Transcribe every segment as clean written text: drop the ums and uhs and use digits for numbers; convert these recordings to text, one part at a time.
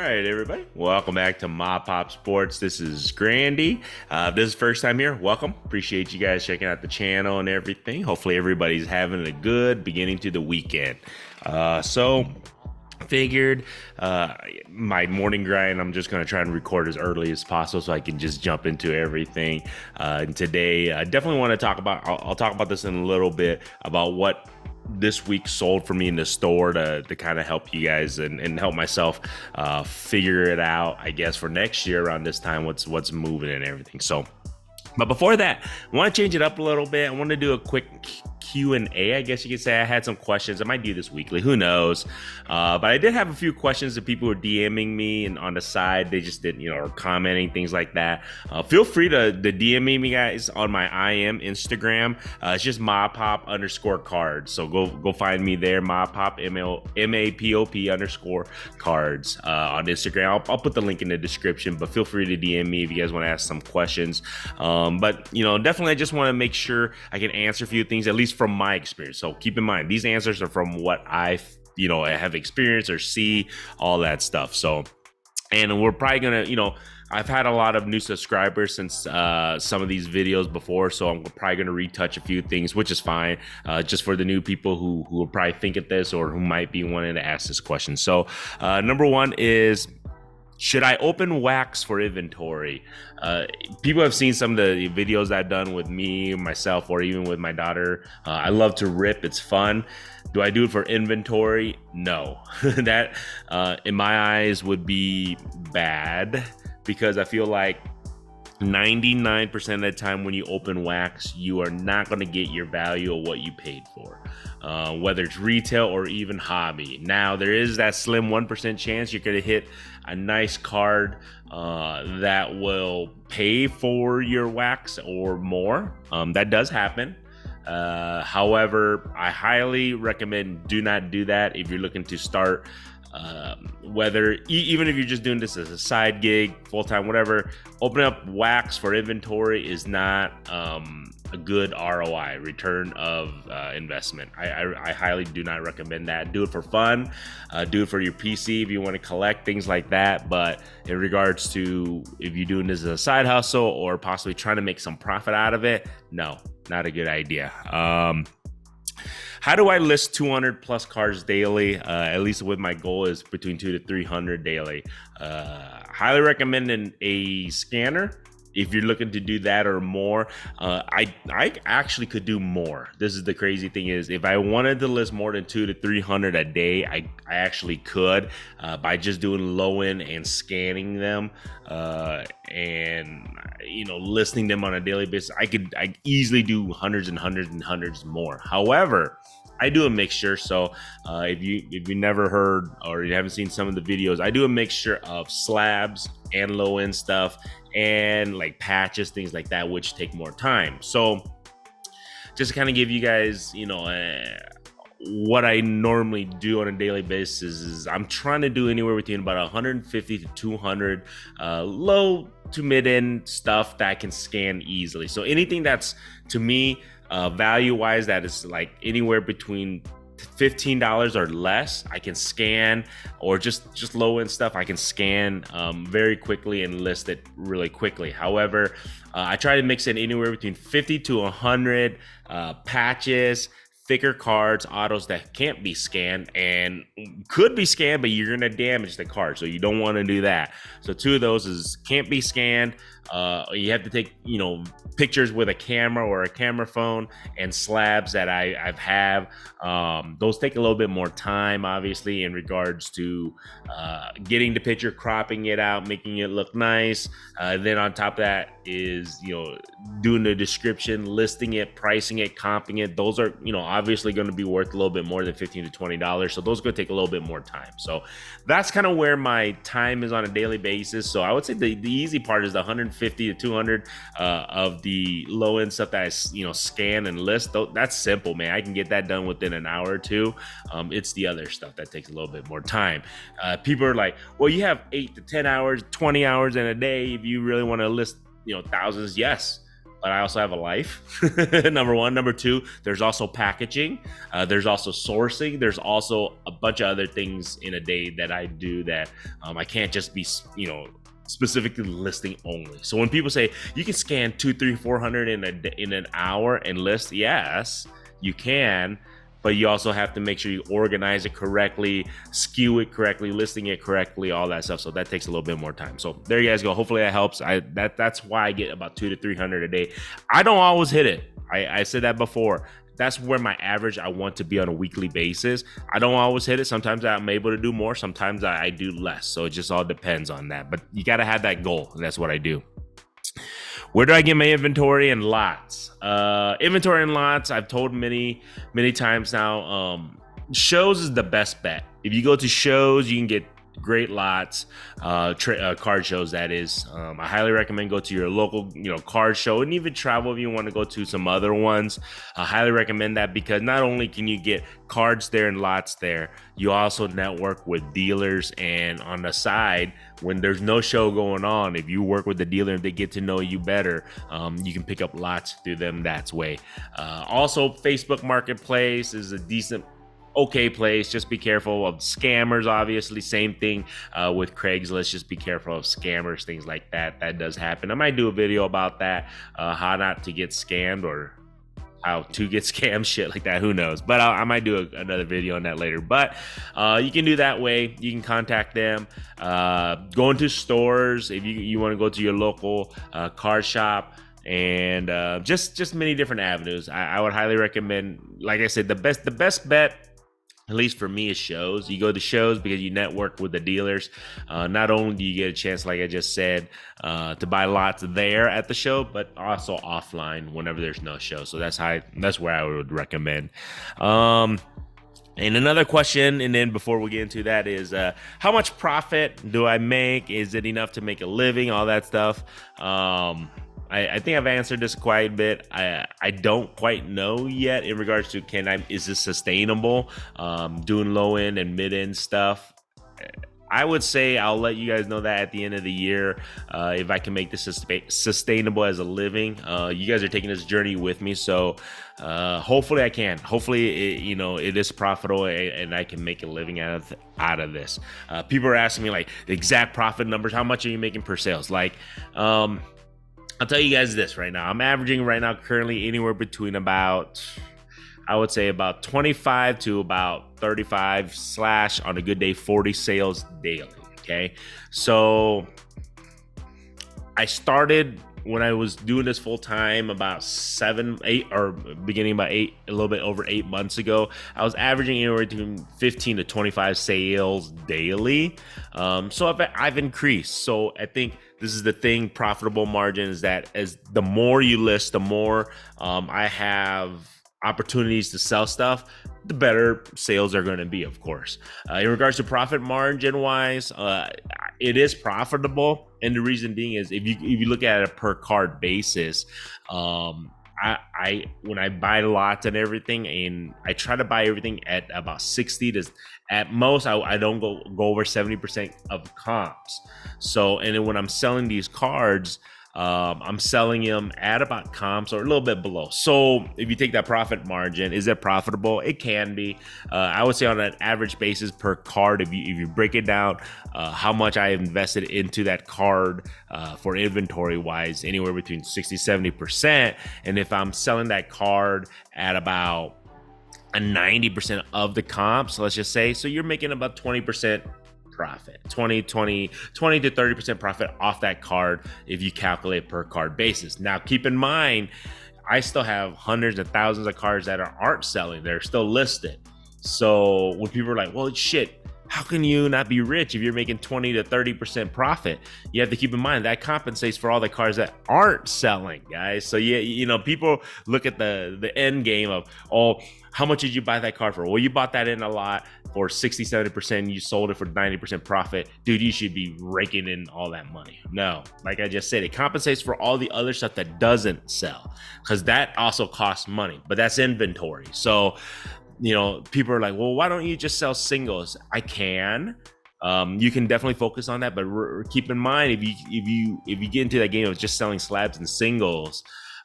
right, everybody. Welcome back to MAPOP Sports. This is Grandy. If this is first time here, welcome. Appreciate you guys checking out the channel and everything. Hopefully everybody's having a good beginning to the weekend. Figured my morning grind, I'm just going to try and record as early as possible so I can just jump into everything. And today, I definitely want to talk about, I'll talk about this in a little bit, about what this week sold for me in the store to kind of help you guys and help myself figure it out, I guess, for next year around this time, what's moving and everything. But before that, I want to change it up a little bit. I want to do a quick Q&A, I guess you could say. I had some questions. I might do this weekly, who knows? But I did have a few questions that people were DMing me, and on the side, they just didn't, or commenting, things like that. Feel free to DM me, guys, on my IM Instagram. It's just MAPOP_cards. So go find me there, MAPOP, MAPOP _cards on Instagram. I'll put the link in the description, but feel free to DM me if you guys want to ask some questions. But definitely I just want to make sure I can answer a few things, at least from my experience. So keep in mind, these answers are from what I have experienced or see, all that stuff. So, and we're probably gonna, I've had a lot of new subscribers since some of these videos before, so I'm probably going to retouch a few things, which is fine, just for the new people who will probably think of this or who might be wanting to ask this question. So number one is, should I open wax for inventory? People have seen some of the videos I've done with me, myself, or even with my daughter. I love to rip. It's fun. Do I do it for inventory? No. That, in my eyes, would be bad, because I feel like 99% of the time when you open wax, you are not going to get your value of what you paid for, whether it's retail or even hobby. Now, there is that slim 1% chance you're going to hit a nice card that will pay for your wax or more. That does happen. However, I highly recommend do not do that if you're looking to start, even if you're just doing this as a side gig, full-time, whatever. Opening up wax for inventory is not a good ROI, return of investment. I highly do not recommend that. Do it for fun, do it for your PC if you want to collect, things like that. But in regards to if you're doing this as a side hustle or possibly trying to make some profit out of it, no, not a good idea. How do I list 200 plus cards daily? At least with my goal is between 200 to 300 daily. Highly recommend a scanner if you're looking to do that or more. I actually could do more. This is the crazy thing, is if I wanted to list more than 200 to 300 a day, I actually could, by just doing low end and scanning them, and listing them on a daily basis. I easily do hundreds and hundreds and hundreds more. However, I do a mixture. So if you never heard or you haven't seen some of the videos, I do a mixture of slabs and low end stuff and like patches, things like that, which take more time. So just to kind of give you guys, what I normally do on a daily basis is I'm trying to do anywhere between about 150 to 200 low to mid-end stuff that I can scan easily. So anything that's, to me, value-wise, that is like anywhere between $15 or less, I can scan, or just low-end stuff I can scan very quickly and list it really quickly. However, I try to mix in anywhere between 50 to 100 patches, thicker cards, autos that can't be scanned and could be scanned, but you're gonna damage the card, so you don't want to do that. So two of those is can't be scanned. You have to take pictures with a camera or a camera phone, and slabs that I've have. Those take a little bit more time, obviously, in regards to getting the picture, cropping it out, making it look nice. Then on top of that is doing the description, listing it, pricing it, comping it. Those are obviously going to be worth a little bit more than $15 to $20. So those are going to take a little bit more time. So that's kind of where my time is on a daily basis. So I would say the easy part is the 150 to 200 of the low end stuff that I scan and list. That's simple, man. I can get that done within an hour or two. It's the other stuff that takes a little bit more time. People are like, well, you have 8 to 10 hours, 20 hours in a day if you really want to list thousands. Yes, but I also have a life. Number one. Number two, there's also packaging. There's also sourcing. There's also a bunch of other things in a day that I do that I can't just be, specifically listing only. So when people say you can scan 200, 300, 400 in an hour and list, yes, you can. But you also have to make sure you organize it correctly, skew it correctly, listing it correctly, all that stuff. So that takes a little bit more time. So there you guys go. Hopefully that helps. That's why I get about 200 to 300 a day. I don't always hit it. I said that before. That's where my average I want to be on a weekly basis. I don't always hit it. Sometimes I'm able to do more. Sometimes I do less. So it just all depends on that. But you got to have that goal. And that's what I do. Where do I get my inventory and lots? Inventory and lots, I've told many times now, shows is the best bet. If you go to shows, you can get great lots, card shows, that is. I highly recommend go to your local, card show, and even travel if you want to go to some other ones. I highly recommend that because not only can you get cards there and lots there, you also network with dealers, and on the side, when there's no show going on, if you work with the dealer and they get to know you better, you can pick up lots through them that way. Also, Facebook Marketplace is a decent okay place. Just be careful of scammers. Obviously, same thing with Craigslist. Just be careful of scammers, things like that. That does happen. I might do a video about that, how not to get scammed or how to get scammed, shit like that. Who knows? But I might do another video on that later. But you can do that way. You can contact them. Go into stores if you want to go to your local card shop. And just many different avenues. I would highly recommend, like I said, the best bet, at least for me, is shows. You go to shows because you network with the dealers. Not only do you get a chance, like I just said, to buy lots there at the show, but also offline whenever there's no show. So that's where I would recommend. And another question, and then before we get into that, is how much profit do I make? Is it enough to make a living? All that stuff. I think I've answered this quite a bit. I don't quite know yet in regards to is this sustainable? Doing low end and mid end stuff. I would say I'll let you guys know that at the end of the year, if I can make this sustainable as a living. You guys are taking this journey with me, so hopefully I can. Hopefully, it is profitable and I can make a living out of this. People are asking me like the exact profit numbers. How much are you making per sales? I'll tell you guys this right now. I'm averaging right now currently anywhere between about 25 to about 35 / on a good day 40 sales daily. Okay, so I started when I was doing this full time about 7, 8, or beginning about 8, a little bit over 8 months ago. I was averaging anywhere between 15 to 25 sales daily. So I've increased. So I think this is the thing, profitable margins, that as the more you list, the more I have opportunities to sell stuff, the better sales are going to be, of course. In regards to profit margin wise, it is profitable, and the reason being is if you look at it per card basis, I when I buy lots and everything, and I try to buy everything at about 60 to at most, I don't go over 70% of comps. So, and then when I'm selling these cards, I'm selling them at about comps or a little bit below. So if you take that profit margin, is it profitable? It can be. I would say on an average basis per card, if you break it down, how much I invested into that card for inventory wise, anywhere between 60-70%. And if I'm selling that card at about a 90% of the comps, let's just say, so you're making about 20% profit, 20 to 30% profit off that card if you calculate per card basis. Now, keep in mind, I still have hundreds of thousands of cards that aren't selling. They're still listed. So when people are like, well, shit, how can you not be rich if you're making 20 to 30% profit? You have to keep in mind that compensates for all the cars that aren't selling, guys. So yeah, people look at the end game of, oh, how much did you buy that car for? Well, you bought that in a lot for 60-70%. You sold it for 90% profit. Dude, you should be raking in all that money. No, like I just said, it compensates for all the other stuff that doesn't sell, because that also costs money, but that's inventory. So people are like, well, why don't you just sell singles? I can. You can definitely focus on that, but keep in mind, if you get into that game of just selling slabs and singles,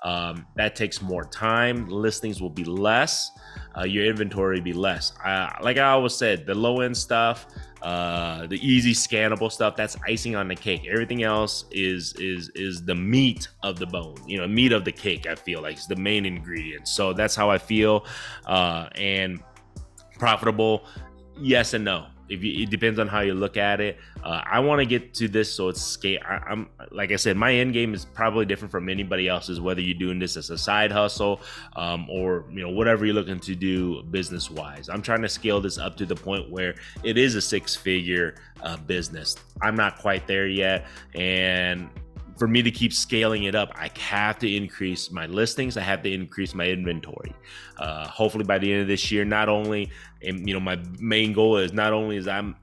That takes more time. Listings will be less. Your inventory will be less. Like I always said, the low end stuff, the easy scannable stuff, that's icing on the cake. Everything else is the meat of the bone, meat of the cake. I feel like it's the main ingredient. So that's how I feel. And profitable, yes and no. It depends on how you look at it. I want to get to this so it's scale. I'm like I said, my end game is probably different from anybody else's. Whether you're doing this as a side hustle, or whatever you're looking to do business wise. I'm trying to scale this up to the point where it is a 6-figure business. I'm not quite there yet, and for me to keep scaling it up, I have to increase my listings. I have to increase my inventory. Hopefully by the end of this year, not only, my main goal is not only is I've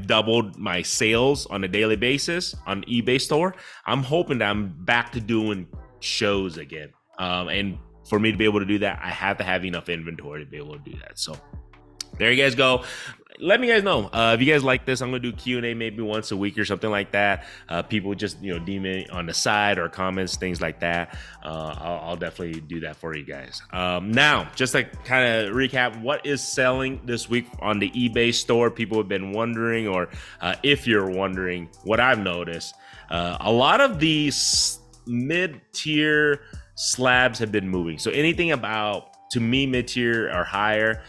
doubled my sales on a daily basis on eBay store. I'm hoping that I'm back to doing shows again. And for me to be able to do that, I have to have enough inventory to be able to do that. So there you guys go. Let me guys know if you guys like this. I'm gonna do Q&A maybe once a week or something like that. People just DM me on the side or comments, things like that. I'll definitely do that for you guys. Now, just to kind of recap, what is selling this week on the eBay store? People have been wondering, or if you're wondering, what I've noticed, a lot of these mid-tier slabs have been moving. So anything about, to me, mid-tier or higher,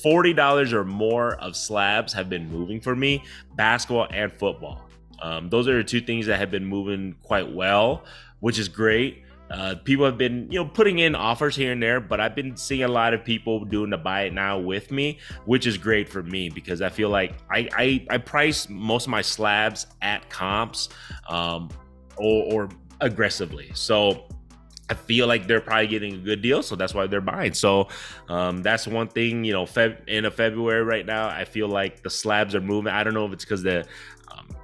$40 or more of slabs have been moving for me, basketball and football. Those are the two things that have been moving quite well, which is great. People have been, putting in offers here and there, but I've been seeing a lot of people doing the buy it now with me, which is great for me because I feel like I price most of my slabs at comps, or aggressively. So I feel like they're probably getting a good deal, so that's why they're buying. So that's one thing, in February right now, I feel like the slabs are moving. I don't know if it's because the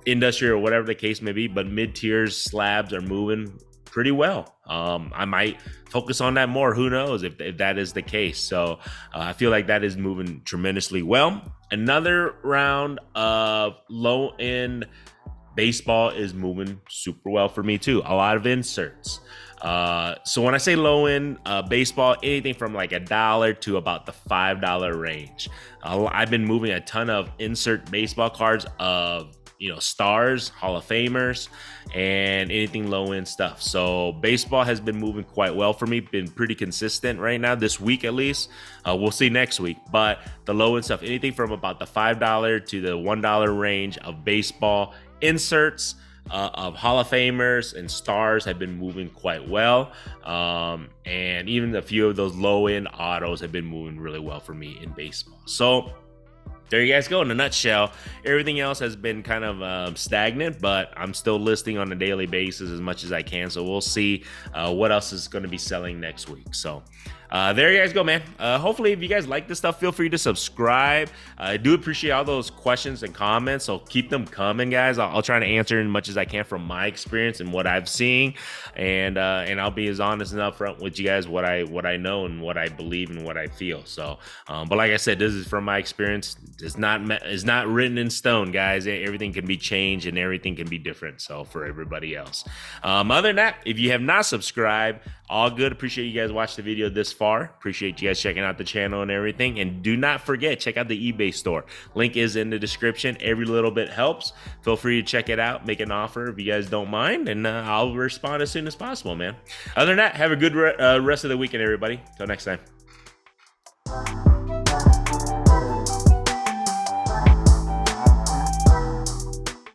industry or whatever the case may be, but mid-tier slabs are moving pretty well. I might focus on that more. Who knows if that is the case? So I feel like that is moving tremendously well. Another round of low-end baseball is moving super well for me too. A lot of inserts. So when I say low end baseball, anything from like $1 to about the $5 range. I've been moving a ton of insert baseball cards of stars, Hall of Famers, and anything low end stuff. So baseball has been moving quite well for me, been pretty consistent right now, this week at least. We'll see next week, but the low end stuff, anything from about the $5 to the $1 range of baseball inserts, of Hall of Famers and stars have been moving quite well. And even a few of those low-end autos have been moving really well for me in baseball. So there you guys go. In a nutshell, everything else has been kind of stagnant, but I'm still listing on a daily basis as much as I can. So we'll see what else is going to be selling next week. So there you guys go, man. Hopefully, if you guys like this stuff, feel free to subscribe. I do appreciate all those questions and comments, so keep them coming, guys. I'll try to answer as much as I can from my experience and what I've seen, and I'll be as honest and upfront with you guys what I know and what I believe and what I feel. So, but like I said, this is from my experience. It's not written in stone, guys. Everything can be changed and everything can be different. So for everybody else, other than that, if you have not subscribed, all good. Appreciate you guys watching the video this far. Appreciate you guys checking out the channel and everything. And do not forget, check out the eBay store. Link is in the description. Every little bit helps. Feel free to check it out. Make an offer if you guys don't mind. And I'll respond as soon as possible, man. Other than that, have a good rest of the weekend, everybody. Till next time.